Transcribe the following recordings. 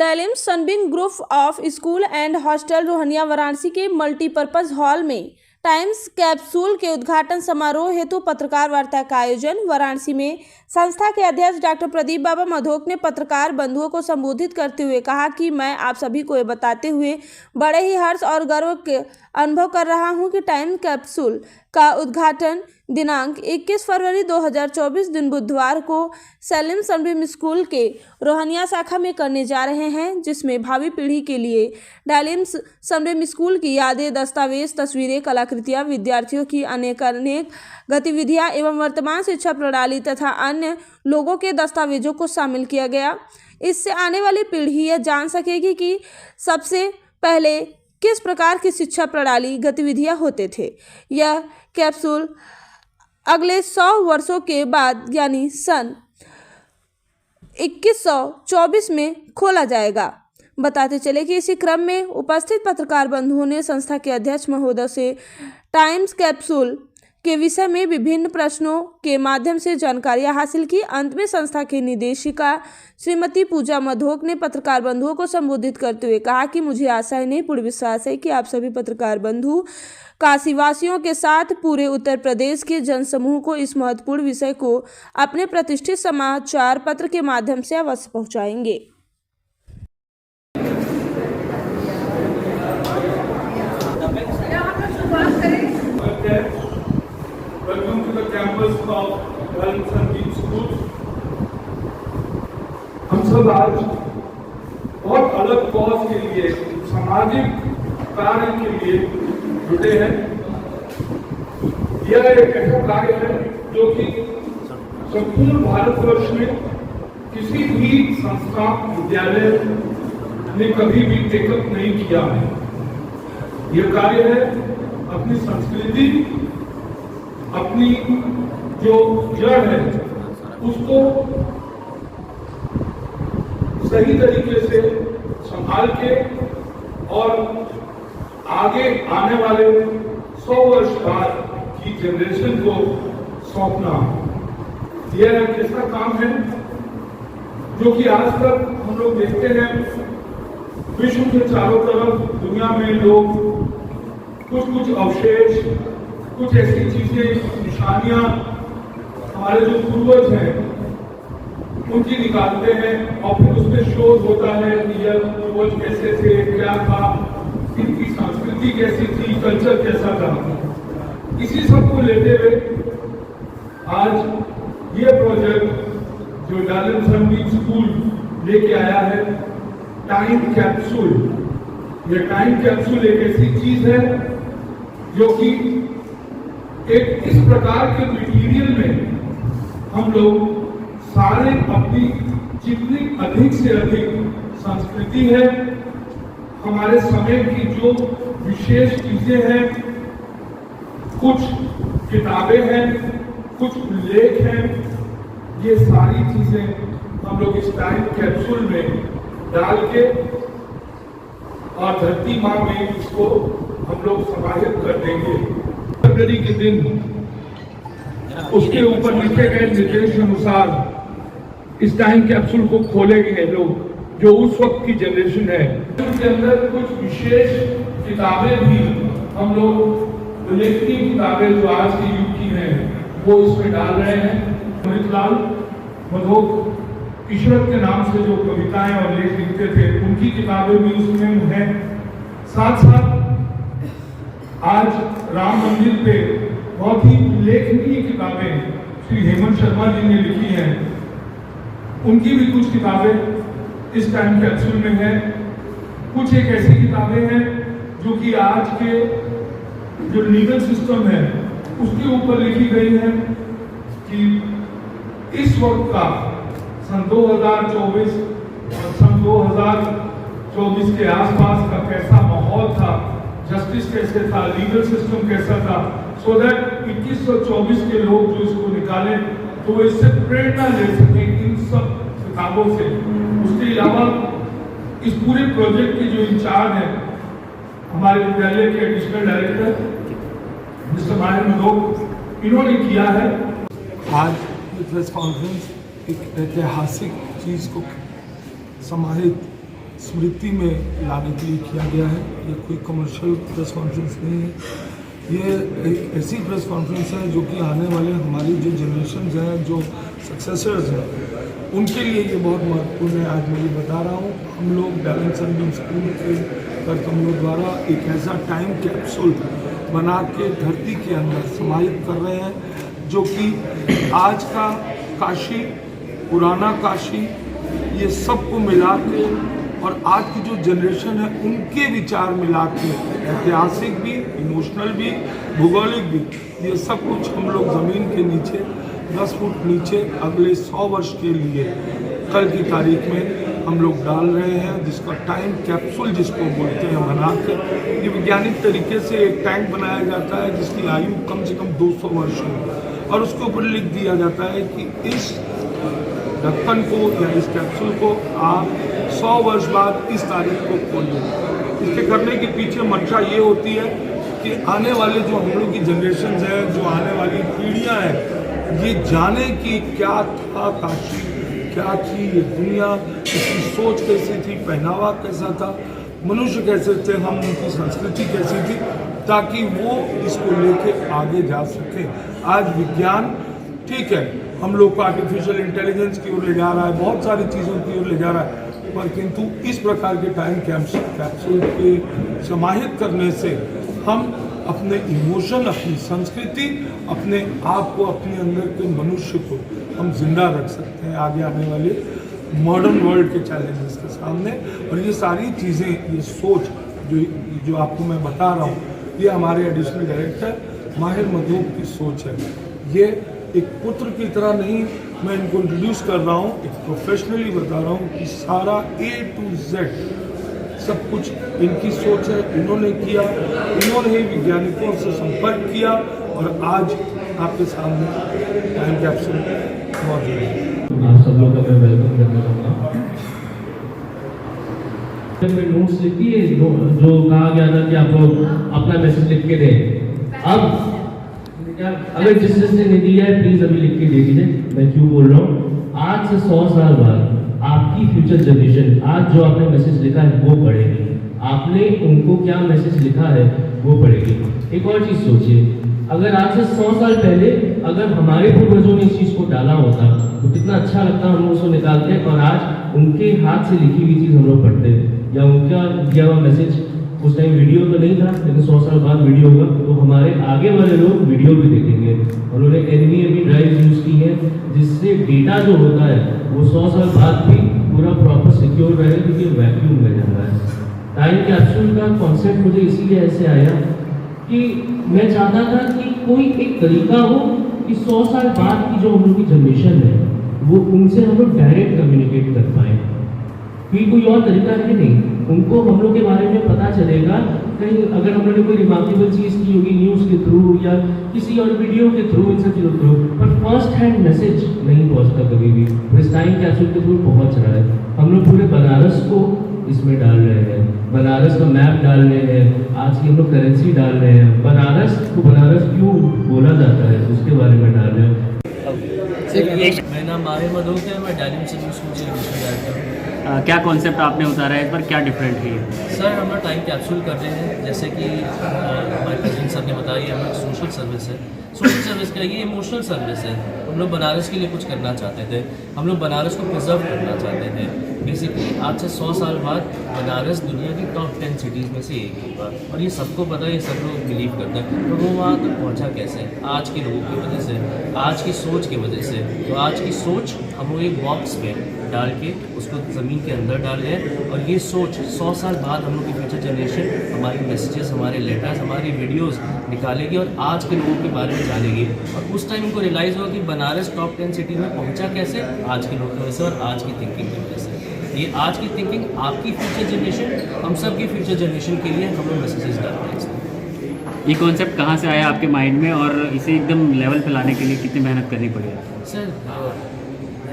Dalim Sunbeam group of school and hostel Rohania Varanasi के multipurpose hall में times capsule के उद्घाटन समारोह हेतु पत्रकार वार्ता का आयोजन। वाराणसी में संस्था के अध्यक्ष डॉक्टर प्रदीप बाबा मधोक ने पत्रकार बंधुओं को संबोधित करते हुए कहा कि मैं आप सभी को ये बताते हुए बड़े ही हर्ष और गर्व के अनुभव कर रहा हूं कि टाइम कैप्सूल का उद्घाटन दिनांक 21 फरवरी 2024 दिन बुधवार को सलीम सनबिन स्कूल के रोहनिया शाखा में करने जा रहे हैं, जिसमें भावी पीढ़ी के लिए डालिम सनबिन स्कूल की यादें, दस्तावेज, तस्वीरें, कलाकृतियां, विद्यार्थियों की अनेक गतिविधियां एवं वर्तमान शिक्षा प्रणाली तथा अन्य लोगों के दस्तावेजों को शामिल किया गया। इससे आने वाली पीढ़ी यह जान सकेगी कि सबसे पहले किस प्रकार की शिक्षा प्रणाली गतिविधियां होते थे। यह कैप्सूल अगले 100 वर्षों के बाद यानी सन 2124 में खोला जाएगा। बताते चले कि इसी क्रम में उपस्थित पत्रकार बंधुओं ने संस्था के अध्यक्ष महोदय से टाइम्स कैप्सूल के विषय में विभिन्न प्रश्नों के माध्यम से जानकारियां हासिल की। अंत में संस्था की निदेशिका श्रीमती पूजा मधोक ने पत्रकार बंधुओं को संबोधित करते हुए कहा कि मुझे आशा ही नहीं पूर्ण विश्वास है कि आप सभी पत्रकार बंधु काशीवासियों के साथ पूरे उत्तर प्रदेश के जनसमूह को इस महत्वपूर्ण विषय को अपने प्रतिष्ठित समाचार पत्र के माध्यम से अवश्य पहुंचाएंगे। Welcome to the campus of Dalim Sनबिन School। हम सब आज बहुत अलग कॉज के लिए, सामाजिक कार्य के लिए जुटे हैं। यह एक ऐसा कार्य है जो कि संपूर्ण भारतवर्ष में किसी भी संस्था, विद्यालय ने कभी भी टेकअप नहीं किया है। यह कार्य है अपनी संस्कृति, अपनी जो जड़ है उसको सही तरीके से संभाल के और आगे आने वाले 100 वर्ष बाद की जनरेशन को सौंपना। यह एक ऐसा काम है जो कि आज तक हम लोग देखते हैं विश्व के चारों तरफ दुनिया में लोग कुछ अवशेष, कुछ ऐसी चीजें, निशानियां हमारे जो पूर्वज हैं उनकी निकालते हैं और फिर उसमें शोध होता है कि यह पूर्वज कैसे थे, क्या था, इनकी संस्कृति कैसी थी, कल्चर कैसा था। इसी सब को लेते हुए आज ये प्रोजेक्ट जो डालिम सनबिन स्कूल लेके आया है, टाइम कैप्सूल। यह टाइम कैप्सूल एक ऐसी चीज है जो कि एक इस प्रकार के मटेरियल में हम लोग सारे अपनी जितनी अधिक से अधिक संस्कृति है, हमारे समय की जो विशेष चीजें हैं, कुछ किताबें हैं, कुछ उल्लेख हैं, ये सारी चीजें हम लोग इस टाइम कैप्सूल में डाल के और धरती माँ में इसको हम लोग समाहित कर देंगे। फरवरी के दिन उसके ऊपर लिखे गए निर्देश अनुसार इस टाइम कैप्सूल को खोलेंगे लोग, जो उस वक्त की जनरेशन है। उसके अंदर कुछ विशेष किताबें भी हम लोग, उल्लेखनीय किताबें जो आज के युग की हैं, वो इसमें डाल रहे हैं। अमृतलाल मधोक ईश्वर के नाम से जो कविताएं और लेख लिखते थे, उनकी किताबें भी उसमें हैं। साथ साथ आज राम मंदिर पे बहुत ही उल्लेखनीय किताबें श्री हेमंत शर्मा जी ने लिखी हैं, उनकी भी कुछ किताबें इस टाइम कैप्सूल में है। कुछ एक ऐसी किताबें हैं जो कि आज के जो लीगल सिस्टम है उसके ऊपर लिखी गई है कि इस वक्त का सन 2024 और सन 2024 के आसपास का कैसा माहौल था, जस्टिस कैसे था, लीगल सिस्टम कैसा था, सो दैट 2124 के लोग जो इसको निकालें तो वो इससे प्रेरणा ले सके इन सब किताबों से। उसके अलावा इस पूरे प्रोजेक्ट के जो इंचार्ज हैं, हमारे विद्यालय के एडिशनल डायरेक्टर मिस्टर माहिर मधोक, इन्होंने किया है। आज प्रेस कॉन्फ्रेंस एक ऐतिहासिक चीज़ को समाहित स्मृति में लाने के लिए किया गया है। ये कोई कमर्शियल प्रेस कॉन्फ्रेंस नहीं है, ये एक ऐसी प्रेस कॉन्फ्रेंस है जो कि आने वाले हमारी जो जनरेशन हैं, जो सक्सेसर्स हैं, उनके लिए ये बहुत महत्वपूर्ण है। आज मैं ये बता रहा हूँ, हम लोग डायमंड सनबीम स्कूल के कर्तव्यों द्वारा एक ऐसा टाइम कैप्सूल बना के धरती के अंदर समाहित कर रहे हैं, जो कि आज का काशी, पुराना काशी, ये सबको मिला के और आज की जो जनरेशन है उनके विचार मिला के, ऐतिहासिक भी, इमोशनल भी, भूगोलिक भी, ये सब कुछ हम लोग ज़मीन के नीचे 10 फुट नीचे अगले 100 वर्ष के लिए कल की तारीख में हम लोग डाल रहे हैं, जिसका टाइम कैप्सूल जिसको बोलते हैं बना के। ये वैज्ञानिक तरीके से एक टैंक बनाया जाता है जिसकी आयु कम से कम 200 वर्ष हो, और उसके ऊपर लिख दिया जाता है कि इस ढक्कन को या इस कैप्सूल को आप 100 वर्ष बाद इस तारीख को खोलिए। इसके करने के पीछे मंशा ये होती है कि आने वाले जो हम लोग की जनरेशन है, जो आने वाली पीढ़ियां हैं, ये जाने कि क्या था काशी, क्या थी ये दुनिया, इसकी सोच कैसी थी, पहनावा कैसा था, मनुष्य कैसे थे हम, उनकी संस्कृति कैसी थी, ताकि वो इसको लेके आगे जा सके। आज विज्ञान ठीक है, हम लोग को आर्टिफिशियल इंटेलिजेंस की ओर ले जा रहा है, बहुत सारी चीज़ों की ओर ले जा रहा है, पर किंतु इस प्रकार के टाइम कैप्सूल के समाहित करने से हम अपने इमोशन, अपनी संस्कृति, अपने आप को, अपने अंदर के मनुष्य को हम जिंदा रख सकते हैं आगे आने वाले मॉडर्न वर्ल्ड के चैलेंजेस के सामने। और ये सारी चीज़ें, ये सोच जो आपको मैं बता रहा हूँ, ये हमारे एडिशनल डायरेक्टर माहिर मधूब की सोच है। ये एक पुत्र की तरह नहीं मैं इनको इंट्रोड्यूस कर रहा हूँ, एक प्रोफेशनली बता रहा हूँ कि सारा A to Z सब कुछ इनकी सोच है, इन्होंने किया, इन्होंने ही वैज्ञानिकों से संपर्क किया और आज आपके सामने टाइम कैप्सूल मौजूद है। आप सब लोग का मैं वेलकम करना चाहूँगा। नोट्स लिख दिए जो कहा गया था कि आप लोग अपना मैसेज लिख के दें। अब अगर जिसने नहीं दिया है प्लीज अभी लिख के दे दीजिए। मैं क्यों बोल रहा हूँ, आज से 100 साल बाद आपकी फ्यूचर जनरेशन आज जो आपने मैसेज लिखा है वो पढ़ेगी, आपने उनको क्या मैसेज लिखा है वो पढ़ेगी। एक और चीज सोचिए, अगर आज से 100 साल पहले अगर हमारे पूर्वजों ने इस चीज को डाला होता तो कितना अच्छा लगता, हम लोग उसको निकालते और आज उनके हाथ से लिखी हुई चीज हम लोग पढ़ते या उनका दिया हुआ मैसेज। उस टाइम वीडियो तो नहीं था, लेकिन 100 साल बाद वीडियो होगा तो हमारे आगे वाले लोग वीडियो भी देखेंगे। उन्होंने NVMe ड्राइव यूज की है जिससे डेटा जो होता है वो 100 साल बाद भी पूरा प्रॉपर सिक्योर रहे, क्योंकि वैक्यूम में जा रहा है। टाइम कैप्सूल का कॉन्सेप्ट मुझे इसीलिए ऐसे आया कि मैं चाहता था कि कोई एक तरीका हो कि 100 साल बाद की जो हम लोग की जनरेशन है वो उनसे हम लोग डायरेक्ट कम्युनिकेट कर पाए, क्योंकि कोई और तरीका है नहीं। उनको हम लोग के बारे में पता चलेगा कहीं अगर हम लोगों ने कोई रिमार्केबल चीज़ की होगी न्यूज़ के थ्रू या किसी और वीडियो के थ्रू, इन सब चीज़ों के थ्रू, पर फर्स्ट हैंड मैसेज नहीं पहुंचता कभी भी। इस टाइम कैप्सूल के थ्रू पहुंच रहा है। हम लोग पूरे बनारस को इसमें डाल रहे हैं, बनारस का मैप डाल रहे हैं, आज की हम लोग करेंसी डाल रहे हैं, बनारस को बनारस क्यों बोला जाता है उसके बारे में डाल रहे हैं। मेरा नाम माहिर मधूब है, मैं डायमंड सनबीम स्कूल से एडमिशन डायरेक्टर हूँ। क्या कॉन्सेप्ट आपने उतारा है, इस पर क्या डिफरेंट है? सर हम लोग टाइम कैप्सूल कर रहे हैं, जैसे कि हमारे प्रेसिडेंट सर ने बताया, हम लोग सोशल सर्विस है। सोशल सर्विस का ये इमोशनल सर्विस है। हम लोग बनारस के लिए कुछ करना चाहते थे, हम लोग बनारस को प्रिजर्व करना चाहते थे। बेसिकली आज से 100 साल बाद बनारस दुनिया की टॉप 10 सिटीज़ में से एक होगा, और ये सबको पता है, ये सब लोग बिलीव करते हैं। तो वो वहाँ तक पहुँचा कैसे? आज के लोगों की वजह से, आज की सोच की वजह से। तो आज की सोच हम लोग एक बॉक्स में डाल के उसको ज़मीन के अंदर डाल रहे हैं, और ये सोच 100 साल बाद हम लोग की फ्यूचर जनरेशन हमारे मैसेजेस, हमारे लेटर्स, हमारी वीडियोस निकालेगी और आज के लोगों के बारे में जानेगी। और उस टाइम उनको रियलाइज़ होगा कि बनारस टॉप 10 सिटी में पहुंचा कैसे, आज के लोगों की वजह से और आज की थिंकिंग की वजह से। ये आज की थिंकिंग आपकी फ्यूचर जनरेशन, हम सब की फ्यूचर जनरेशन के लिए हम लोग मैसेजेस डालते हैं। ये कॉन्सेप्ट कहाँ से आया आपके माइंड में और इसे एकदम लेवल पे लाने के लिए कितनी मेहनत करनी पड़ी? सर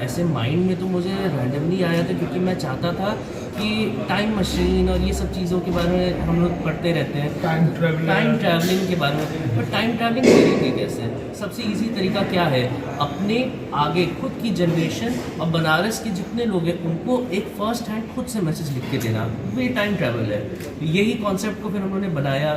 ऐसे माइंड में तो मुझे रैंडमली आया था, क्योंकि मैं चाहता था कि टाइम मशीन और ये सब चीज़ों के बारे में हम लोग पढ़ते रहते हैं, टाइम ट्रैवलिंग के बारे में। पर टाइम ट्रैवलिंग करेंगे कैसे? सबसे इजी तरीका क्या है? अपने आगे खुद की जनरेशन और बनारस के जितने लोग हैं उनको एक फर्स्ट हैंड खुद से मैसेज लिख के देना, ये टाइम ट्रैवल है। यही कॉन्सेप्ट को फिर हम लोगों ने बनाया।